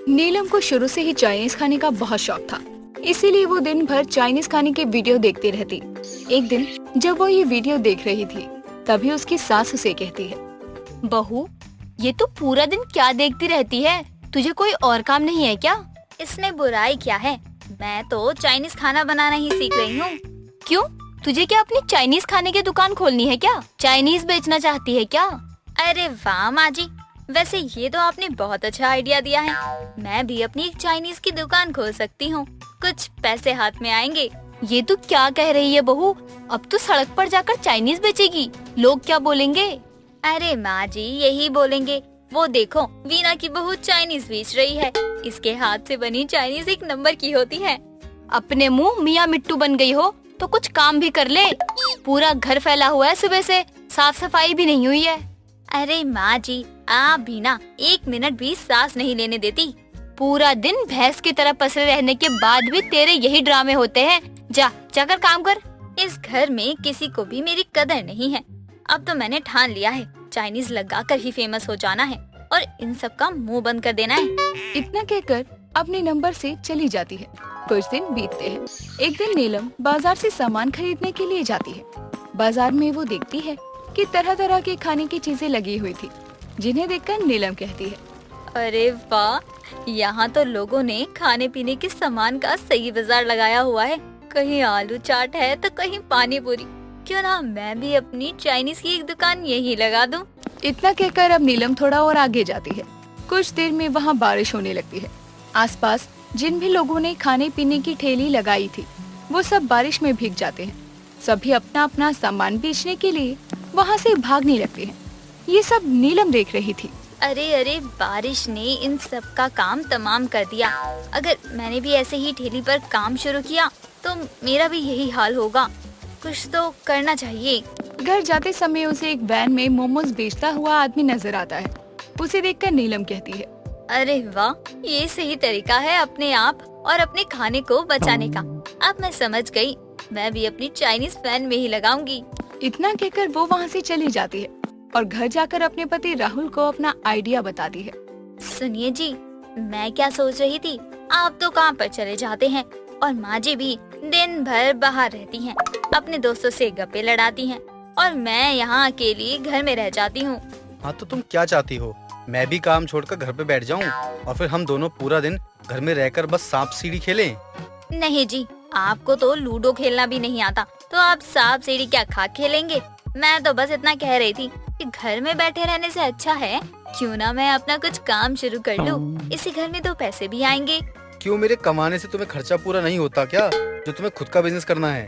नीलम को शुरू से ही चाइनीज खाने का बहुत शौक था, इसीलिए वो दिन भर चाइनीज खाने के वीडियो देखती रहती। एक दिन जब वो ये वीडियो देख रही थी, तभी उसकी सास उसे कहती है, बहू, ये तो पूरा दिन क्या देखती रहती है? तुझे कोई और काम नहीं है क्या? इसमें बुराई क्या है? मैं तो चाइनीज खाना बनाना ही सीख रही हूँ। क्यों? तुझे क्या अपनी चाइनीज खाने की दुकान खोलनी है क्या? चाइनीज बेचना चाहती है क्या? अरे वाह माँ जी, वैसे ये तो आपने बहुत अच्छा आइडिया दिया है। मैं भी अपनी एक चाइनीज की दुकान खोल सकती हूँ, कुछ पैसे हाथ में आएंगे। ये तू क्या कह रही है बहू? अब तो सड़क पर जाकर चाइनीज बेचेगी, लोग क्या बोलेंगे? अरे माँ जी, यही बोलेंगे। वो देखो, वीना की बहू चाइनीज बेच रही है। इसके हाथ से बनी चाइनीज एक नंबर की होती है। अपने मुंह मियाँ मिट्टू बन गई हो तो कुछ काम भी कर ले। पूरा घर फैला हुआ है, सुबह से साफ सफाई भी नहीं हुई है। अरे माँ जी, आप भी ना एक मिनट भी सांस नहीं लेने देती। पूरा दिन भैंस की तरह पसरे रहने के बाद भी तेरे यही ड्रामे होते हैं। जाकर काम कर। इस घर में किसी को भी मेरी कदर नहीं है। अब तो मैंने ठान लिया है, चाइनीज लगाकर ही फेमस हो जाना है और इन सब का मुंह बंद कर देना है। इतना कहकर अपने नंबर से चली जाती है। कुछ दिन बीतते हैं। एक दिन नीलम बाजार से सामान खरीदने के लिए जाती है। बाजार में वो देखती है कि तरह तरह के खाने की चीजें लगी हुई थी, जिन्हें देखकर नीलम कहती है, अरे वाह, यहाँ तो लोगों ने खाने पीने के सामान का सही बाजार लगाया हुआ है। कहीं आलू चाट है तो कहीं पानी पूरी। क्यों ना मैं भी अपनी चाइनीज की एक दुकान यही लगा दूं। इतना कहकर अब नीलम थोड़ा और आगे जाती है। कुछ देर में वहाँ बारिश होने लगती है। आसपास जिन भी लोगों ने खाने पीने की ठेली लगाई थी, वो सब बारिश में भीग जाते हैं। सभी अपना अपना सामान बेचने के लिए वहाँ से भागने लगते हैं। ये सब नीलम देख रही थी। अरे, बारिश ने इन सब का काम तमाम कर दिया। अगर मैंने भी ऐसे ही ठेली पर काम शुरू किया तो मेरा भी यही हाल होगा। कुछ तो करना चाहिए। घर जाते समय उसे एक वैन में मोमोज बेचता हुआ आदमी नजर आता है। उसे देखकर नीलम कहती है, अरे वाह, ये सही तरीका है अपने आप और अपने खाने को बचाने का। अब मैं समझ गई, मैं भी अपनी चाइनीज वैन में ही लगाऊंगी। इतना कहकर वो वहाँ से चली जाती है और घर जाकर अपने पति राहुल को अपना आइडिया बताती है। सुनिए जी, मैं क्या सोच रही थी, आप तो काम पर चले जाते हैं और माँ जी भी दिन भर बाहर रहती हैं, अपने दोस्तों से गप्पे लड़ाती हैं और मैं यहाँ अकेली घर में रह जाती हूँ। हाँ, तो तुम क्या चाहती हो? मैं भी काम छोड़कर घर पे बैठ जाऊँ और फिर हम दोनों पूरा दिन घर में रहकर बस सांप सीढ़ी खेलें? नहीं जी, आपको तो लूडो खेलना भी नहीं आता, तो आप सांप सीढ़ी क्या खा खेलेंगे? मैं तो बस इतना कह रही थी कि घर में बैठे रहने से अच्छा है क्यों ना मैं अपना कुछ काम शुरू कर लूं। इसी घर में 2 पैसे भी आएंगे। क्यों, मेरे कमाने से तुम्हें खर्चा पूरा नहीं होता क्या, जो तुम्हें खुद का बिजनेस करना है?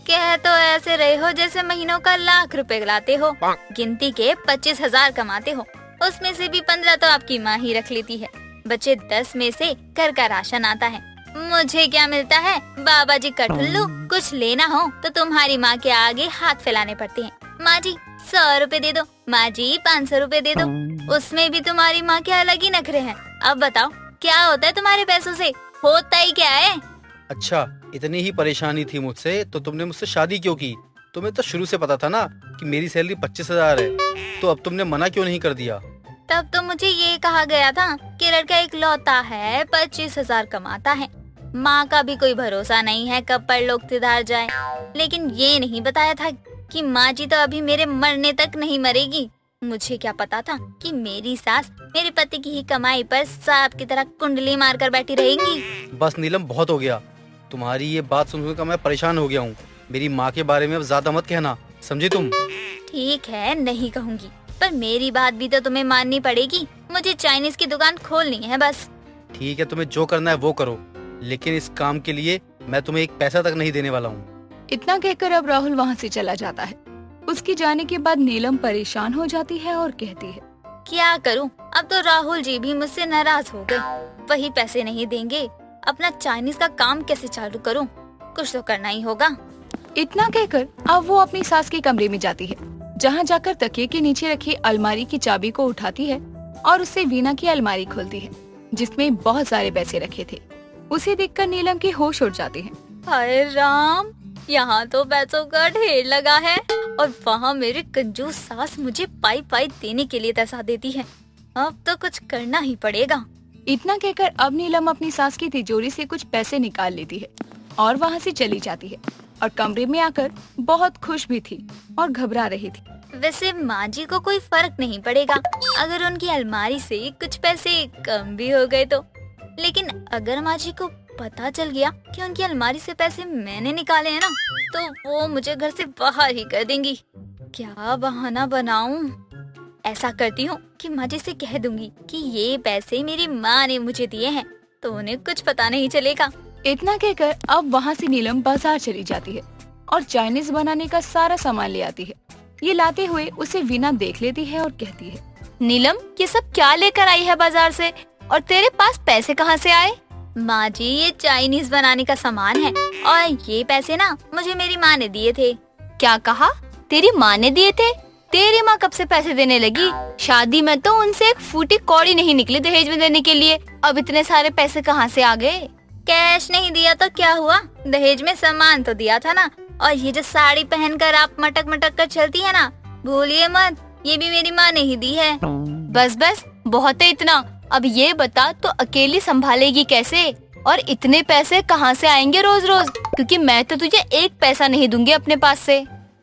कह तो ऐसे रहे हो जैसे महीनों का लाख रुपए लाते हो, गिनती के 25,000 कमाते हो, उसमें से भी 15 तो आपकी माँ ही रख लेती है। बचे 10 में से घर का राशन आता है। मुझे क्या मिलता है? बाबा जी का ठुल्लू। कुछ लेना हो तो तुम्हारी माँ के आगे हाथ फैलाने पड़ते हैं। माँ जी 100 रुपए दे दो, माँ जी 500 रुपए दे दो। उसमें भी तुम्हारी माँ के अलग ही नखरे हैं। अब बताओ क्या होता है तुम्हारे पैसों से? होता ही क्या है? अच्छा, इतनी ही परेशानी थी मुझसे तो तुमने मुझसे शादी क्यों की? तुम्हें तो शुरू से पता था ना कि मेरी सैलरी 25,000 है, तो अब तुमने मना क्यों नहीं कर दिया? तब तो मुझे ये कहा गया था कि लड़का इकलौता है, 25,000 कमाता है, माँ का भी कोई भरोसा नहीं है कब परलोक सिधार जाए। लेकिन ये नहीं बताया था कि माँ जी तो अभी मेरे मरने तक नहीं मरेगी। मुझे क्या पता था कि मेरी सास मेरे पति की ही कमाई पर सांप की तरह कुंडली मारकर बैठी रहेंगी। बस नीलम, बहुत हो गया। तुम्हारी ये बात सुनकर मैं परेशान हो गया हूँ। मेरी माँ के बारे में अब ज्यादा मत कहना, समझी तुम? ठीक है, नहीं कहूँगी, पर मेरी बात भी तो तुम्हें माननी पड़ेगी। मुझे चाइनीज की दुकान खोलनी है बस। ठीक है, तुम्हें जो करना है वो करो, लेकिन इस काम के लिए मैं तुम्हें 1 पैसा तक नहीं देने वाला हूँ। इतना कहकर अब राहुल वहाँ से चला जाता है। उसके जाने के बाद नीलम परेशान हो जाती है और कहती है, क्या करूं? अब तो राहुल जी भी मुझसे नाराज हो गए। वही पैसे नहीं देंगे, अपना चाइनीज का काम कैसे चालू करूं? कुछ तो करना ही होगा। इतना कहकर अब वो अपनी सास के कमरे में जाती है, जहाँ जाकर तकिए के नीचे रखी अलमारी की चाबी को उठाती है और उससे वीना की अलमारी खोलती है, जिसमें बहुत सारे पैसे रखे थे। उसे देखकर नीलम की होश उड़ जाती है। हाय राम, यहाँ तो पैसों का ढेर लगा है और वहाँ मेरी कंजूस सास मुझे पाई पाई देने के लिए तरसा देती है। अब तो कुछ करना ही पड़ेगा। इतना कहकर अब नीलम अपनी सास की तिजोरी से कुछ पैसे निकाल लेती है और वहाँ से चली जाती है और कमरे में आकर बहुत खुश भी थी और घबरा रही थी। वैसे माँ जी को कोई फर्क नहीं पड़ेगा अगर उनकी अलमारी से कुछ पैसे कम भी हो गए तो, लेकिन अगर माँ जी को पता चल गया कि उनकी अलमारी से पैसे मैंने निकाले हैं ना, तो वो मुझे घर से बाहर ही कर देंगी। क्या बहाना बनाऊं? ऐसा करती हूँ कि माँ जी से कह दूंगी कि ये पैसे मेरी माँ ने मुझे दिए हैं, तो उन्हें कुछ पता नहीं चलेगा। इतना कहकर अब वहाँ से नीलम बाजार चली जाती है और चाइनीज बनाने का सारा सामान ले आती है। ये लाते हुए उसे वीना देख लेती है और कहती है, नीलम, ये सब क्या लेकर आई है बाजार से, और तेरे पास पैसे कहाँ से आए? माँ जी, ये चाइनीज बनाने का सामान है और ये पैसे ना मुझे मेरी माँ ने दिए थे। क्या कहा? तेरी माँ ने दिए थे? तेरी माँ कब से पैसे देने लगी? शादी में तो उनसे एक फूटी कौड़ी नहीं निकली दहेज में देने के लिए, अब इतने सारे पैसे कहाँ से आ गए? कैश नहीं दिया तो क्या हुआ, दहेज में सामान तो दिया था ना। और ये जो साड़ी पहनकर आप मटक मटक कर चलती है ना, भूलिए मत, ये भी मेरी माँ ने ही दी है। बस बस, बहुत है इतना। अब ये बता, तो अकेली संभालेगी कैसे? और इतने पैसे कहाँ से आएंगे रोज रोज? क्योंकि मैं तो तुझे एक पैसा नहीं दूंगी अपने पास से।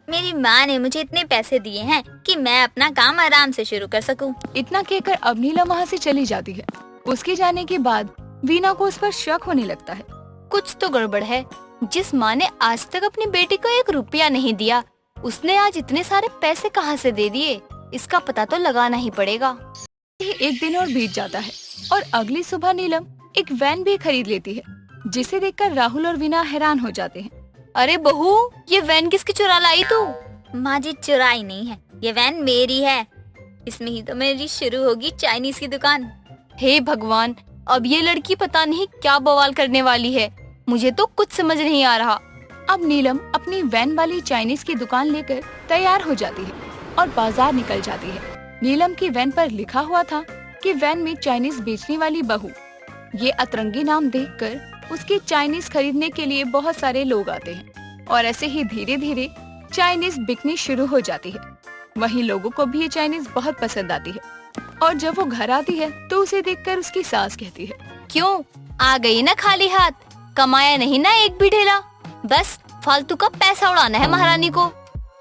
मेरी माँ ने मुझे इतने पैसे दिए हैं कि मैं अपना काम आराम से शुरू कर सकूं। इतना कहकर अब नीलम वहाँ से चली जाती है। उसके जाने के बाद वीना को उस पर शक होने लगता है। कुछ तो गड़बड़ है। जिस माँ ने आज तक अपनी बेटी को 1 रुपया नहीं दिया, उसने आज इतने सारे पैसे कहाँ से दे दिए? इसका पता तो लगाना ही पड़ेगा। एक दिन और बीत जाता है और अगली सुबह नीलम एक वैन भी खरीद लेती है, जिसे देखकर राहुल और वीना हैरान हो जाते हैं। अरे बहू, ये वैन किसकी चुरा लाई तू? माँ जी, चुराई नहीं है, ये वैन मेरी है। इसमें ही तो मेरी शुरू होगी चाइनीज की दुकान। हे भगवान, अब ये लड़की पता नहीं क्या बवाल करने वाली है, मुझे तो कुछ समझ नहीं आ रहा। अब नीलम अपनी वैन वाली चाइनीज की दुकान लेकर तैयार हो जाती है और बाजार निकल जाती है। नीलम की वैन पर लिखा हुआ था कि वैन में चाइनीज बेचने वाली बहू। ये अतरंगी नाम देखकर उसकी चाइनीज खरीदने के लिए बहुत सारे लोग आते हैं और ऐसे ही धीरे धीरे चाइनीज बिकनी शुरू हो जाती है। वहीं लोगों को भी ये चाइनीज बहुत पसंद आती है और जब वो घर आती है तो उसे देखकर उसकी सास कहती है, क्यों आ गई ना खाली हाथ? कमाया नहीं ना एक भी ढेला, बस फालतू का पैसा उड़ाना है महारानी को।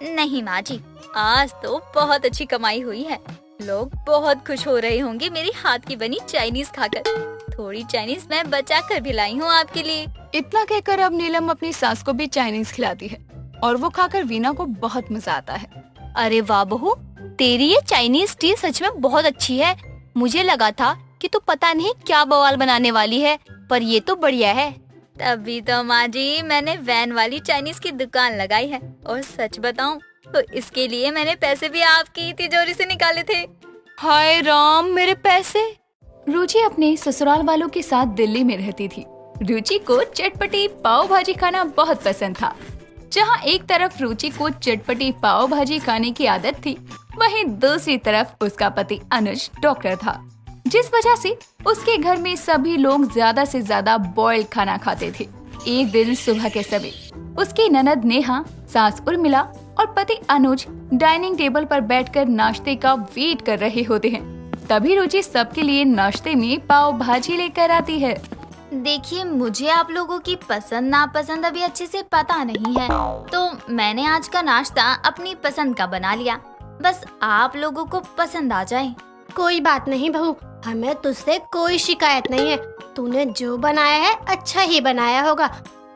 नहीं माँ जी, आज तो बहुत अच्छी कमाई हुई है। लोग बहुत खुश हो रहे होंगे मेरी हाथ की बनी चाइनीज खाकर। थोड़ी चाइनीज मैं बचा कर भी लाई हूँ आपके लिए। इतना कहकर अब नीलम अपनी सास को भी चाइनीज खिलाती है और वो खाकर वीना को बहुत मजा आता है। अरे वाह बहू, तेरी ये चाइनीज टी सच में बहुत अच्छी है। मुझे लगा था कि तू पता नहीं क्या बवाल बनाने वाली है, पर ये तो बढ़िया है। तभी तो माँ जी मैंने वैन वाली चाइनीज की दुकान लगाई है, और सच बताऊं तो इसके लिए मैंने पैसे भी आपकी तिजोरी से निकाले थे। हाय राम, मेरे पैसे। रुचि अपने ससुराल वालों के साथ दिल्ली में रहती थी। रुचि को चटपटी पाव भाजी खाना बहुत पसंद था। जहाँ एक तरफ रुचि को चटपटी पाव भाजी खाने की आदत थी, वहीं दूसरी तरफ उसका पति अनुज डॉक्टर था, जिस वजह से उसके घर में सभी लोग ज्यादा से ज्यादा बॉइल्ड खाना खाते थे। एक दिन सुबह के समय उसकी ननद नेहा, सास उर्मिला और पति अनुज डाइनिंग टेबल पर बैठकर नाश्ते का वेट कर रहे होते हैं। तभी रुचि सबके लिए नाश्ते में पाव भाजी लेकर आती है। देखिए, मुझे आप लोगों की पसंद नापसंद अभी अच्छे से पता नहीं है, तो मैंने आज का नाश्ता अपनी पसंद का बना लिया। बस आप लोगों को पसंद आ जाए। कोई बात नहीं बहू, हमें तुझसे कोई शिकायत नहीं है। तूने जो बनाया है अच्छा ही बनाया होगा।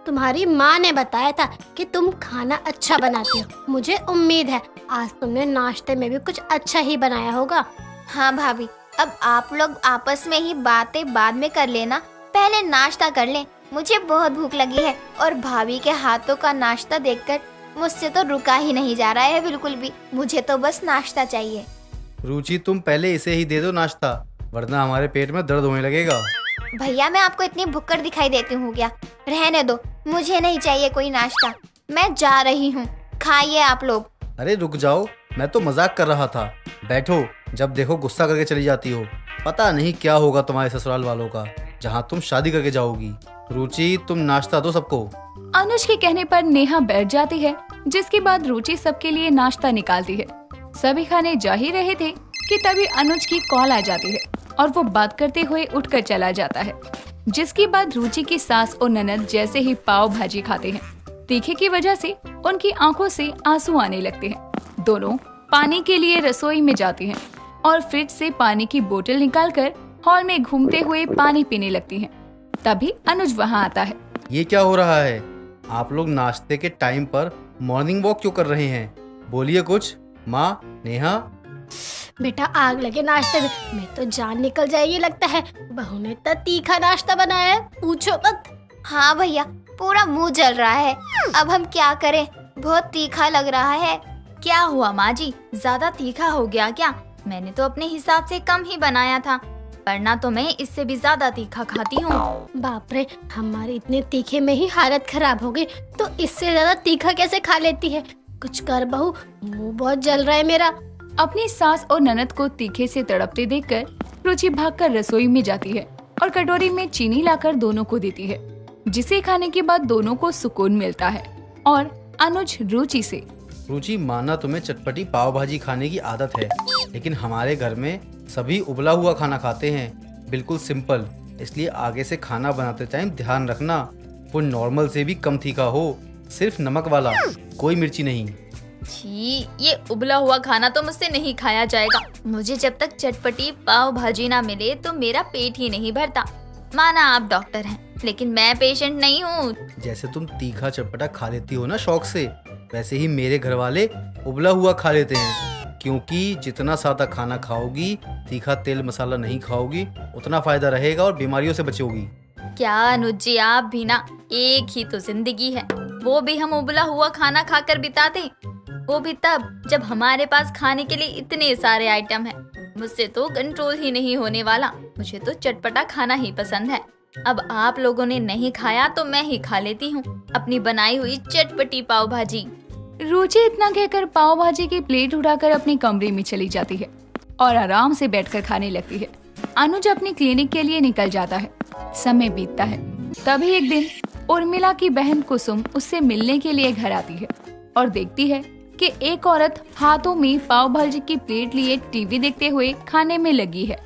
तुम्हारी माँ ने बताया था कि तुम खाना अच्छा बनाती हो। मुझे उम्मीद है आज तुमने नाश्ते में भी कुछ अच्छा ही बनाया होगा। हाँ भाभी, अब आप लोग आपस में ही बातें बाद में कर लेना, पहले नाश्ता कर लें। मुझे बहुत भूख लगी है और भाभी के हाथों का नाश्ता देखकर मुझसे तो रुका ही नहीं जा रहा है बिल्कुल भी। मुझे तो बस नाश्ता चाहिए। रुचि, तुम पहले इसे ही दे दो नाश्ता, वरना हमारे पेट में दर्द होने लगेगा। भैया, मैं आपको इतनी भुक्कड़ दिखाई देती हूँ क्या? रहने दो, मुझे नहीं चाहिए कोई नाश्ता। मैं जा रही हूँ, खाइए आप लोग। अरे रुक जाओ, मैं तो मजाक कर रहा था। बैठो, जब देखो गुस्सा करके चली जाती हो। पता नहीं क्या होगा तुम्हारे ससुराल वालों का, जहाँ तुम शादी करके जाओगी। रुचि, तुम नाश्ता दो सबको। अनुज के कहने पर नेहा बैठ जाती है, जिसके बाद रुचि सबके लिए नाश्ता निकालती है। सभी खाने जा ही रहे थे कि तभी अनुज की कॉल आ जाती है और वो बात करते हुए उठकर चला जाता है। जिसके बाद रुचि की सास और ननद जैसे ही पाव भाजी खाते हैं, तीखे की वजह से उनकी आंखों से आंसू आने लगते हैं। दोनों पानी के लिए रसोई में जाती हैं और फ्रिज से पानी की बोतल निकालकर हॉल में घूमते हुए पानी पीने लगती हैं। तभी अनुज वहाँ आता है। ये क्या हो रहा है? आप लोग नाश्ते के टाइम पर मॉर्निंग वॉक क्यों कर रहे हैं? बोलिए कुछ। माँ, नेहा। बेटा आग लगे नाश्ते में, मैं तो जान निकल जाएगी लगता है। बहू ने इतना तीखा नाश्ता बनाया है, पूछो मत। हाँ भैया, पूरा मुंह जल रहा है। अब हम क्या करें? बहुत तीखा लग रहा है। क्या हुआ माँ जी, ज्यादा तीखा हो गया क्या? मैंने तो अपने हिसाब से कम ही बनाया था, वरना तो मैं इससे भी ज्यादा तीखा खाती हूँ। बाप रे, हमारी इतने तीखे में ही हालत खराब हो गई, तो इससे ज्यादा तीखा कैसे खा लेती है? कुछ कर बहू, मुंह बहुत जल रहा है मेरा। अपनी सास और ननद को तीखे से तड़पते देखकर रुचि भागकर रसोई में जाती है और कटोरी में चीनी लाकर दोनों को देती है, जिसे खाने के बाद दोनों को सुकून मिलता है। और अनुज रुचि से, रुचि, माना तुम्हें चटपटी पाव भाजी खाने की आदत है, लेकिन हमारे घर में सभी उबला हुआ खाना खाते हैं, बिल्कुल सिंपल। इसलिए आगे से खाना बनाते टाइम ध्यान रखना वो नॉर्मल से भी कम तीखा हो, सिर्फ नमक वाला, कोई मिर्ची नहीं। छी, ये उबला हुआ खाना तो मुझसे नहीं खाया जाएगा। मुझे जब तक चटपटी पाव भाजी ना मिले तो मेरा पेट ही नहीं भरता। माना आप डॉक्टर हैं, लेकिन मैं पेशेंट नहीं हूँ। जैसे तुम तीखा चटपटा खा लेती हो ना शौक से, वैसे ही मेरे घर वाले उबला हुआ खा लेते हैं, क्योंकि जितना सादा खाना खाओगी, तीखा तेल मसाला नहीं खाओगी, उतना फायदा रहेगा और बीमारियों से बचोगी। क्या अनुज जी, आप भी ना, एक ही तो जिंदगी है, वो भी हम उबला हुआ खाना खाकर बिताते, वो भी तब जब हमारे पास खाने के लिए इतने सारे आइटम हैं। मुझसे तो कंट्रोल ही नहीं होने वाला। मुझे तो चटपटा खाना ही पसंद है। अब आप लोगों ने नहीं खाया तो मैं ही खा लेती हूँ अपनी बनाई हुई चटपटी पाव भाजी। रुचि इतना कहकर पाव भाजी की प्लेट उठाकर अपने कमरे में चली जाती है और आराम से बैठकर खाने लगती है। अनुज अपनी क्लिनिक के लिए निकल जाता है। समय बीतता है। तभी एक दिन उर्मिला की बहन कुसुम उससे मिलने के लिए घर आती है और देखती है कि एक औरत हाथों में पाव भाजी की प्लेट लिए टीवी देखते हुए खाने में लगी है।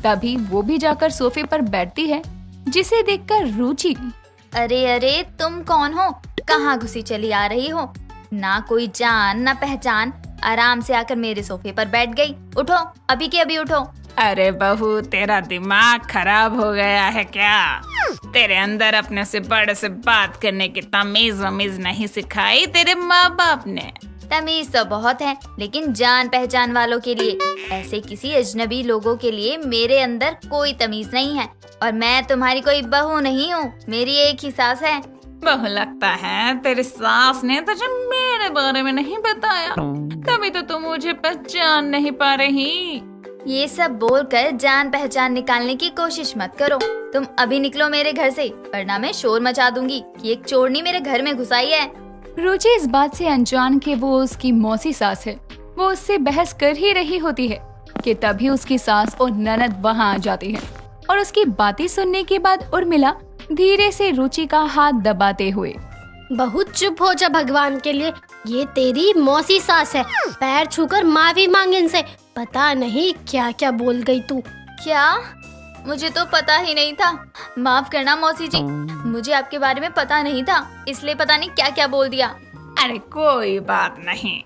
तभी वो भी जाकर सोफे पर बैठती है, जिसे देखकर रुचि, अरे अरे, तुम कौन हो? कहाँ घुसी चली आ रही हो? ना कोई जान ना पहचान, आराम से आकर मेरे सोफे पर बैठ गई। उठो, अभी के अभी उठो। अरे बहू, तेरा दिमाग खराब हो गया है क्या? तेरे अंदर अपने से बड़े से बात करने की तमीज वमीज नहीं सिखाई तेरे माँ बाप ने? तमीज तो बहुत है, लेकिन जान पहचान वालों के लिए, ऐसे किसी अजनबी लोगों के लिए मेरे अंदर कोई तमीज नहीं है। और मैं तुम्हारी कोई बहू नहीं हूँ, मेरी एक ही सास है। बहू, लगता है तेरी सास ने तुझे मेरे बारे में नहीं बताया, तभी तो तुम मुझे पहचान नहीं पा रही। ये सब बोलकर जान पहचान निकालने की कोशिश मत करो। तुम अभी निकलो मेरे घर से, वरना मैं शोर मचा दूंगी कि एक चोरनी मेरे घर में घुस आई है। रुचि इस बात से अनजान कि वो उसकी मौसी सास है, वो उससे बहस कर ही रही होती है कि तभी उसकी सास और ननद वहाँ आ जाती है और उसकी बातें सुनने के बाद उर्मिला धीरे से रुचि का हाथ दबाते हुए, बहुत चुप हो जा भगवान के लिए, ये तेरी मौसी सास है, पैर छूकर माफी मांग इनसे। पता नहीं क्या क्या बोल गई तू। क्या? मुझे तो पता ही नहीं था। माफ करना मौसी जी, मुझे आपके बारे में पता नहीं था, इसलिए पता नहीं क्या क्या बोल दिया। अरे कोई बात नहीं,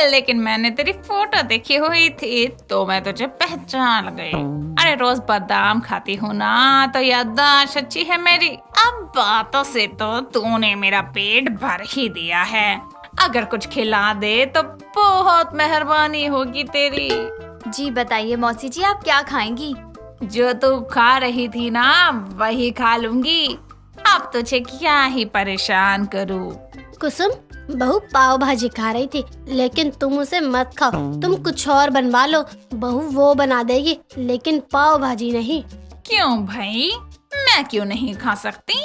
लेकिन मैंने तेरी फोटो देखी हुई थी तो मैं तुझे पहचान गई। अरे रोज बादाम खाती हूँ ना, तो याददाश्त अच्छी है मेरी। अब बातों से तो तूने मेरा पेट भर ही दिया है। अगर कुछ खिला दे तो बहुत मेहरबानी होगी तेरी। जी बताइए मौसी जी, आप क्या खाएंगी? जो तू खा रही थी ना, वही खा लूंगी। अब तुझे क्या ही परेशान करूँ। कुसुम, बहू पाव भाजी खा रही थी, लेकिन तुम उसे मत खाओ, तुम कुछ और बनवा लो, बहू वो बना देगी, लेकिन पाव भाजी नहीं। क्यों भाई, मैं क्यों नहीं खा सकती?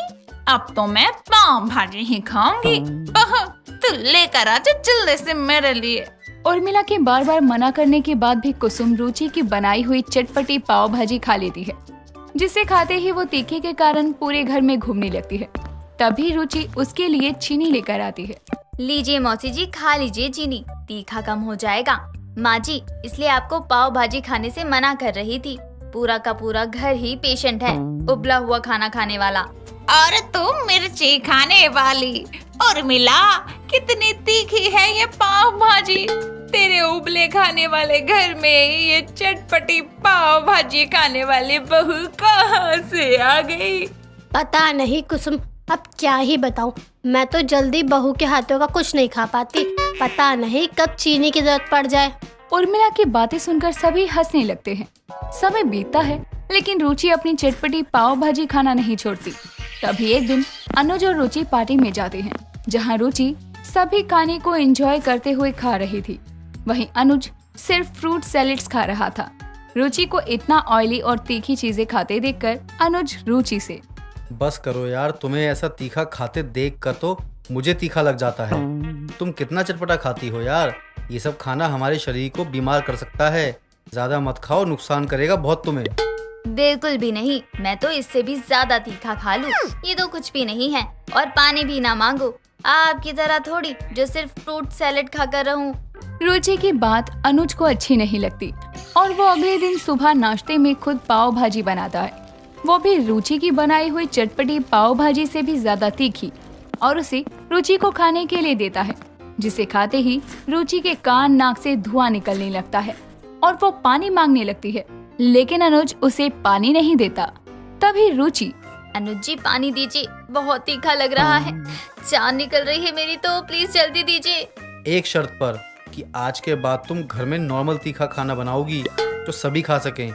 अब तो मैं पाव भाजी ही खाऊंगी। बहू, तू लेकर आ जा जल्दी से मेरे लिए। उर्मिला के बार बार मना करने के बाद भी कुसुम रुचि की बनाई हुई चटपटी पाव भाजी खा लेती है, जिसे खाते ही वो तीखे के कारण पूरे घर में घूमने लगती है। तभी रुचि उसके लिए चीनी लेकर आती है। लीजिए मौसी जी, खा लीजिए चीनी, तीखा कम हो जाएगा। माँ जी, इसलिए आपको पाव भाजी खाने से मना कर रही थी। पूरा का पूरा घर ही पेशेंट है, उबला हुआ खाना खाने वाला। और तुम मिर्ची खाने वाली। उर्मिला, कितनी तीखी है ये पाव भाजी। तेरे उबले खाने वाले घर में ये चटपटी पाव भाजी खाने वाली बहू कहाँ से आ गई? पता नहीं कुसुम, अब क्या ही बताऊं। मैं तो जल्दी बहू के हाथों का कुछ नहीं खा पाती। पता नहीं कब चीनी की जरूरत पड़ जाए। उर्मिला की बातें सुनकर सभी हंसने लगते हैं। समय बीतता है लेकिन रुचि अपनी चटपटी पाव भाजी खाना नहीं छोड़ती। तभी एक दिन अनुज और रुचि पार्टी में जाते हैं, जहां रुचि सभी खाने को एंजॉय करते हुए खा रही थी। वहीं अनुज सिर्फ फ्रूट सैलेड्स खा रहा था। रुचि को इतना ऑयली और तीखी चीजें खाते देखकर अनुज रुचि से, बस करो यार, तुम्हें ऐसा तीखा खाते देख कर तो मुझे तीखा लग जाता है। तुम कितना चटपटा खाती हो यार। ये सब खाना हमारे शरीर को बीमार कर सकता है। ज्यादा मत खाओ, नुकसान करेगा बहुत तुम्हें। बिल्कुल भी नहीं, मैं तो इससे भी ज्यादा तीखा खा लूं। ये तो कुछ भी नहीं है। और पानी भी ना मांगो, आपकी तरह थोड़ी जो सिर्फ फ्रूट सैलेड खाकर रहूं। रुचि की बात अनुज को अच्छी नहीं लगती और वो अगले दिन सुबह नाश्ते में खुद पाव भाजी बनाता है। वो भी रुचि की बनाई हुई चटपटी पाव भाजी से भी ज्यादा तीखी, और उसे रुचि को खाने के लिए देता है, जिसे खाते ही रुचि के कान नाक से धुआं निकलने लगता है और वो पानी मांगने लगती है, लेकिन अनुज उसे पानी नहीं देता। तभी रुचि, अनुज जी पानी दीजिए, बहुत तीखा लग रहा है, जान निकल रही है मेरी, तो प्लीज जल्दी दीजिए। एक शर्त पर कि आज के बाद तुम घर में नॉर्मल तीखा खाना बनाओगी जो सभी खा सकें,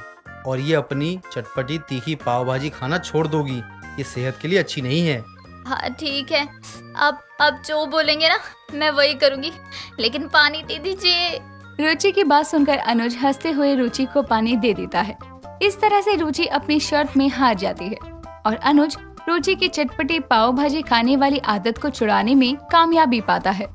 और ये अपनी चटपटी तीखी पाव भाजी खाना छोड़ दोगी। ये सेहत के लिए अच्छी नहीं है। हाँ ठीक है, अब जो बोलेंगे ना मैं वही करूँगी, लेकिन पानी दे दीजिए। रुचि की बात सुनकर अनुज हंसते हुए रुचि को पानी दे देता है। इस तरह से रुचि अपनी शर्त में हार जाती है और अनुज रुचि की चटपटी पाव भाजी खाने वाली आदत को छुड़ाने में कामयाबी पाता है।